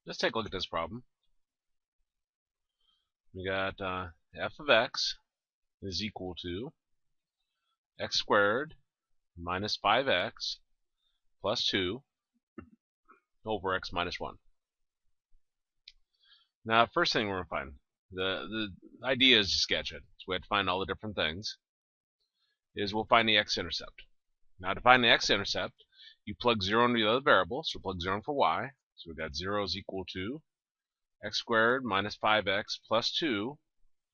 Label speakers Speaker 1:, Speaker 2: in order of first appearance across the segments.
Speaker 1: Let's take a look at this problem. We got f of x is equal to x squared minus 5x plus 2 over x minus 1. Now, first thing we're going to find, the idea is to sketch it. So we have to find all the different things. We'll find the x-intercept. Now, to find the x-intercept, you plug 0 into the other variable. So plug 0 in for y. So we got 0 is equal to x squared minus 5x plus 2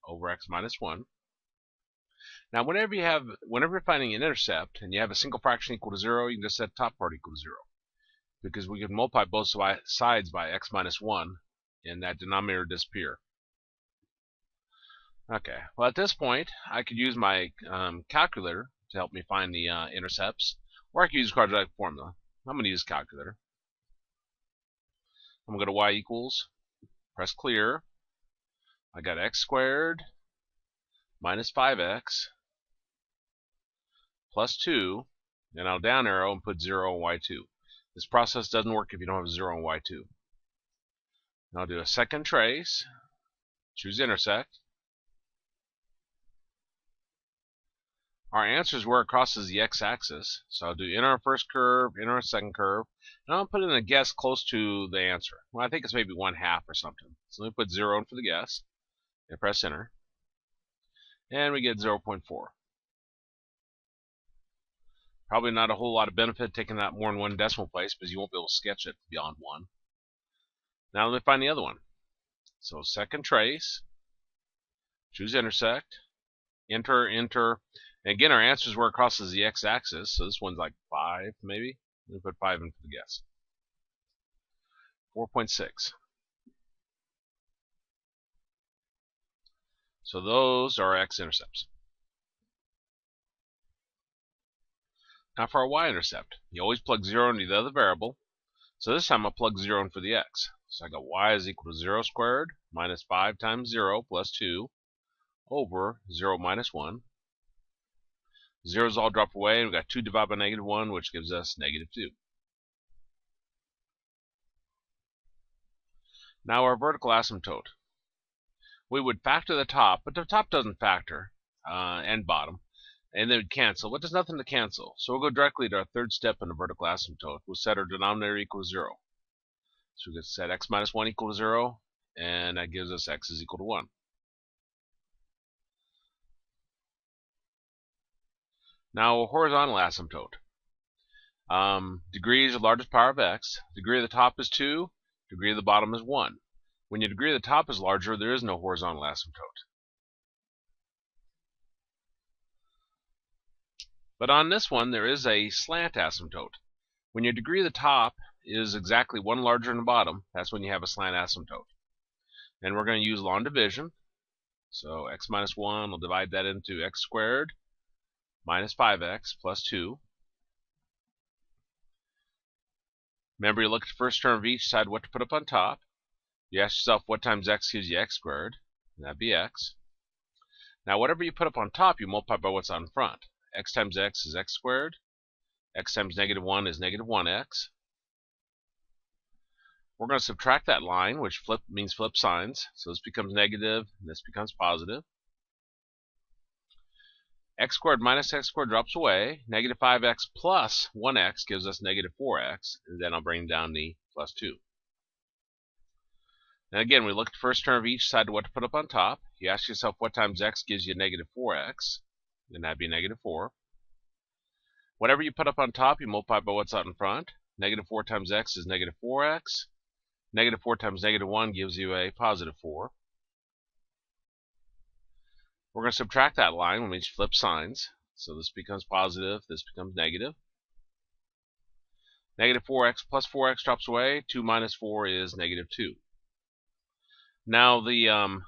Speaker 1: over x minus 1. Now, whenever you're finding an intercept and you have a single fraction equal to 0, you can just set top part equal to 0, because we can multiply both sides by x minus 1, and that denominator disappear. Okay, well at this point, I could use my calculator to help me find the intercepts, or I could use quadratic formula. I'm going to use calculator. I'm going to go to y equals, press clear. I got x squared minus 5x plus 2, and I'll down arrow and put 0 on y2. This process doesn't work if you don't have 0 on y2. Now I'll do a second trace, choose intersect. Our answer is where it crosses the x-axis, so I'll do enter our first curve, enter our second curve, and I'll put in a guess close to the answer. Well, I think it's maybe 1/2 or something. So let me put 0 in for the guess, and press enter, and we get 0.4. Probably not a whole lot of benefit taking that more than one decimal place, because you won't be able to sketch it beyond 1. Now let me find the other one. So second trace, choose intersect, enter, enter, and again our answer is where it crosses the x-axis, so this one's like 5 maybe. Let me put 5 in for the guess. 4.6. So those are x-intercepts. Now for our y-intercept, you always plug 0 into the other variable. So this time I'll plug 0 in for the x. So I got y is equal to 0 squared minus 5 times 0 plus 2 over 0 minus 1. Zeros all drop away, and we've got 2 divided by negative 1, which gives us negative 2. Now our vertical asymptote. We would factor the top, but the top doesn't factor, and bottom, and they would cancel, but there's nothing to cancel. So we'll go directly to our third step in the vertical asymptote. We'll set our denominator equal to 0. So we can set x minus 1 equal to 0, and that gives us x is equal to 1. Now, a horizontal asymptote. Degree is the largest power of x. Degree of the top is 2. Degree of the bottom is 1. When your degree of the top is larger, there is no horizontal asymptote. But on this one, there is a slant asymptote. When your degree of the top is exactly 1 larger than the bottom, that's when you have a slant asymptote. And we're going to use long division. So x minus 1 will divide that into x squared minus 5x plus 2. Remember, you look at the first term of each, decide what to put up on top. You ask yourself what times x gives you x squared, and that'd be x. Now, whatever you put up on top, you multiply by what's on front. X times x is x squared. X times negative 1 is negative 1x. We're going to subtract that line, which means flip signs. So this becomes negative, and this becomes positive. X squared minus x squared drops away. Negative 5x plus 1x gives us negative 4x, and then I'll bring down the plus 2. And again, we look at the first term of each, decide what to put up on top. You ask yourself what times x gives you negative 4x, and that'd be negative 4. Whatever you put up on top, you multiply by what's out in front. Negative 4 times x is negative 4x. Negative 4 times negative 1 gives you a positive 4. We're going to subtract that line when we flip signs. So this becomes positive, this becomes negative. Negative 4x plus 4x drops away. 2 minus 4 is negative 2. Now the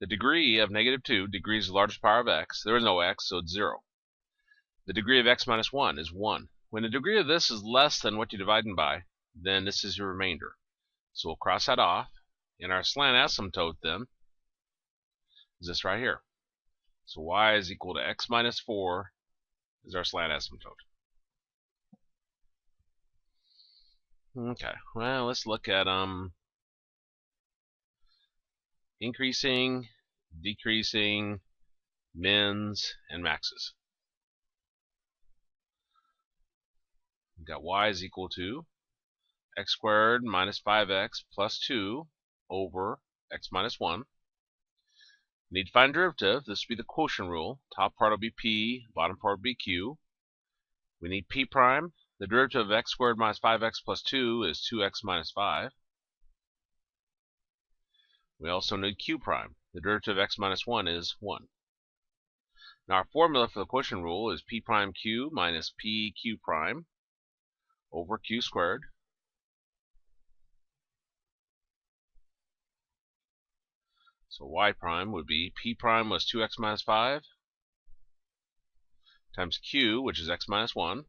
Speaker 1: degree of negative 2, degree is the largest power of x. There is no x, so it's 0. The degree of x minus 1 is 1. When the degree of this is less than what you're dividing by, then this is your remainder. So we'll cross that off. And our slant asymptote then is this right here. So y is equal to x minus 4 is our slant asymptote. Okay, well, let's look at increasing, decreasing, mins, and maxes. We've got y is equal to x squared minus 5x plus 2 over x minus 1. We need to find derivative. This would be the quotient rule. Top part will be p, bottom part will be q. We need p prime. The derivative of x squared minus 5x plus 2 is 2x minus 5. We also need q prime. The derivative of x minus 1 is 1. Now our formula for the quotient rule is p prime q minus p q prime over q squared. So y prime would be p prime was 2x minus 5 times q, which is x minus 1,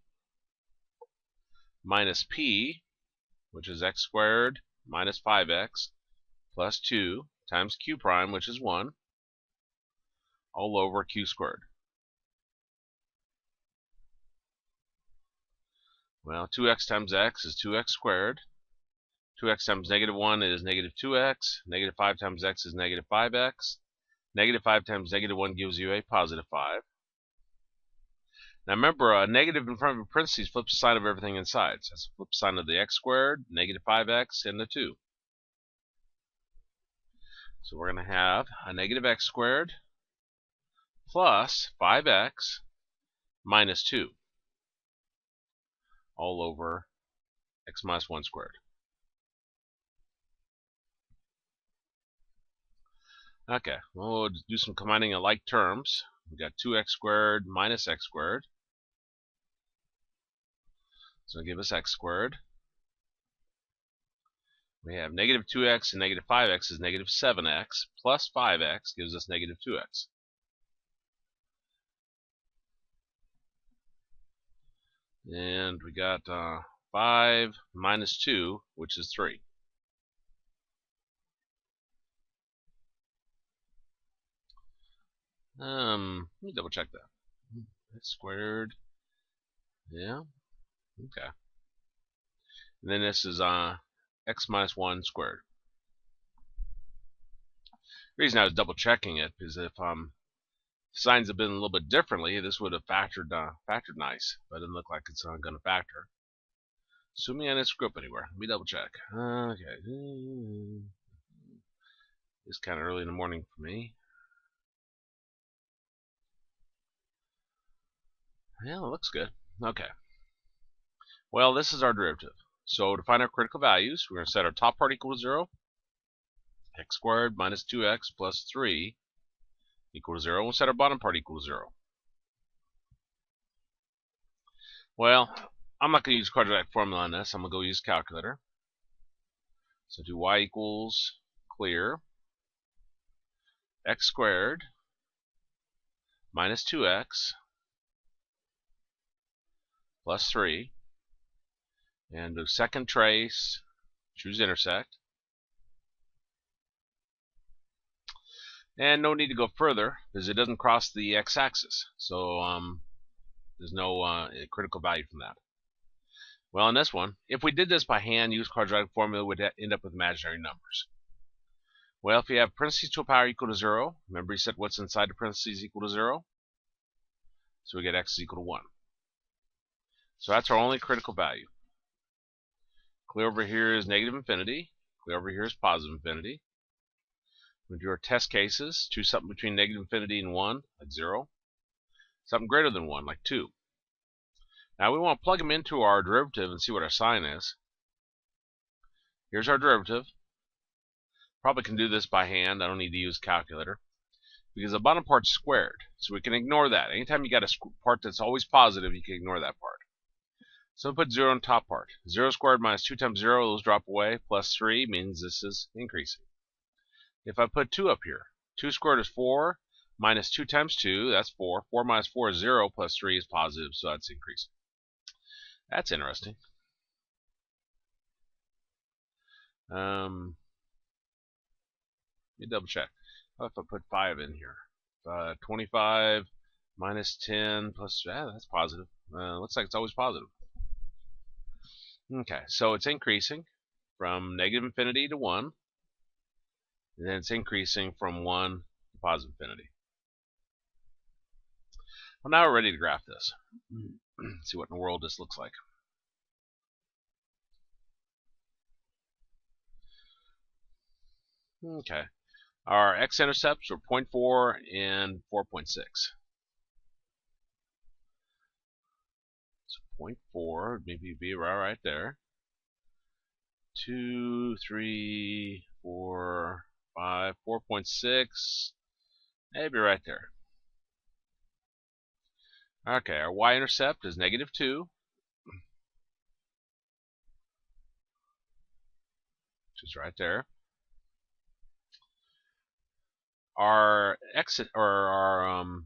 Speaker 1: minus p, which is x squared minus 5x plus 2 times q prime, which is 1, all over q squared. Well, 2x times x is 2x squared. 2x times negative 1 is negative 2x. Negative 5 times x is negative 5x. Negative 5 times negative 1 gives you a positive 5. Now remember, a negative in front of a parentheses flips the sign of everything inside. So that's the flip sign of the x squared, negative 5x, and the 2. So we're going to have a negative x squared plus 5x minus 2 all over x minus 1 squared. Okay, we'll do some combining of like terms. We've got 2x squared minus x squared. So it'll give us x squared. We have negative 2x and negative 5x is negative 7x plus 5x gives us negative 2x. And we got 5 minus 2, which is 3. Let me double check that. X squared. Yeah. Okay. And then this is x minus 1 squared. The reason I was double checking it is if signs have been a little bit differently, this would have factored nice, but it doesn't look like it's going to factor. Assuming I didn't screw up anywhere. Let me double check. Okay. It's kind of early in the morning for me. Yeah, it looks good. Okay. Well, this is our derivative. So to find our critical values, we're going to set our top part equal to 0. X squared minus 2x plus 3 equal to 0. We'll set our bottom part equal to 0. Well, I'm not going to use quadratic formula on this. I'm going to go use calculator. So do y equals clear x squared minus 2x plus 3. And do second trace, choose intersect. And no need to go further because it doesn't cross the x-axis. So there's no critical value from that. Well, in this one, if we did this by hand, use quadratic formula, we'd end up with imaginary numbers. Well, if you have parentheses to a power equal to 0, remember you said what's inside the parentheses equal to 0? So we get x is equal to 1. So that's our only critical value. Clear over here is negative infinity. Clear over here is positive infinity. We do our test cases. Choose something between negative infinity and 1, like 0. Something greater than 1, like 2. Now we want to plug them into our derivative and see what our sign is. Here's our derivative. Probably can do this by hand. I don't need to use a calculator. Because the bottom part's squared. So we can ignore that. Anytime you got a part that's always positive, you can ignore that part. So we put 0 on top part. 0 squared minus 2 times 0, those drop away. Plus 3 means this is increasing. If I put 2 up here, 2 squared is 4, minus 2 times 2, that's 4. 4 minus 4 is 0, plus 3 is positive, so that's increasing. That's interesting. Let me double check. What if I put 5 in here? 25 minus 10 plus, that's positive. Looks like it's always positive. Okay, so it's increasing from negative infinity to 1. and then it's increasing from 1 to positive infinity. Well, now we're ready to graph this. See what in the world this looks like. Okay. Our X-Intercepts are 0.4 and 4.6. So 0.4 would maybe be right there. 2, 3, 4, 5, 4.6, maybe right there. Okay, our Y-intercept is -2, which is right there. Our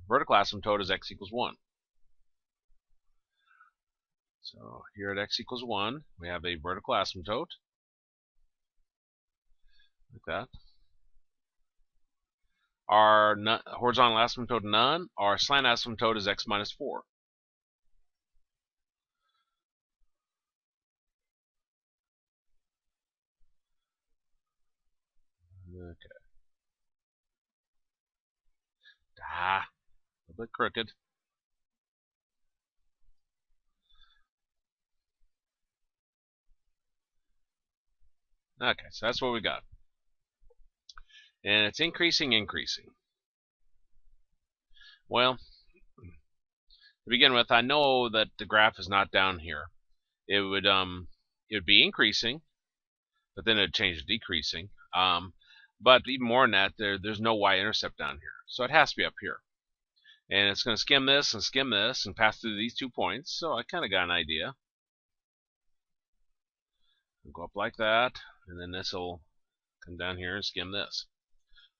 Speaker 1: vertical asymptote is x equals 1. So here at x equals 1, we have a vertical asymptote, like that. Our horizontal asymptote none. Our slant asymptote is x minus 4. Okay. A little bit crooked. Okay, so that's what we got. And it's increasing. Well, to begin with, I know that the graph is not down here. It would be increasing, but then it'd change to decreasing. But even more than that, there's no y-intercept down here, so it has to be up here. And it's going to skim this and pass through these 2 points. So I kind of got an idea. It'll go up like that, and then this will come down here and skim this.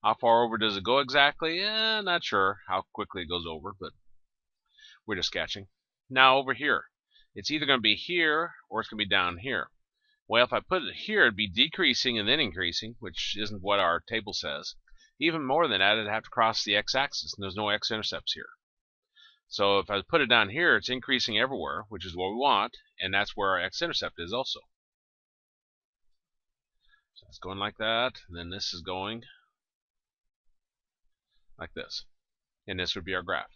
Speaker 1: How far over does it go exactly? Not sure how quickly it goes over, but we're just sketching. Now over here, it's either going to be here or it's going to be down here. Well, if I put it here, it'd be decreasing and then increasing, which isn't what our table says. Even more than that, it'd have to cross the x-axis, and there's no x-intercepts here. So if I put it down here, it's increasing everywhere, which is what we want, and that's where our x-intercept is also. So it's going like that, and then this is going like this. And this would be our graph.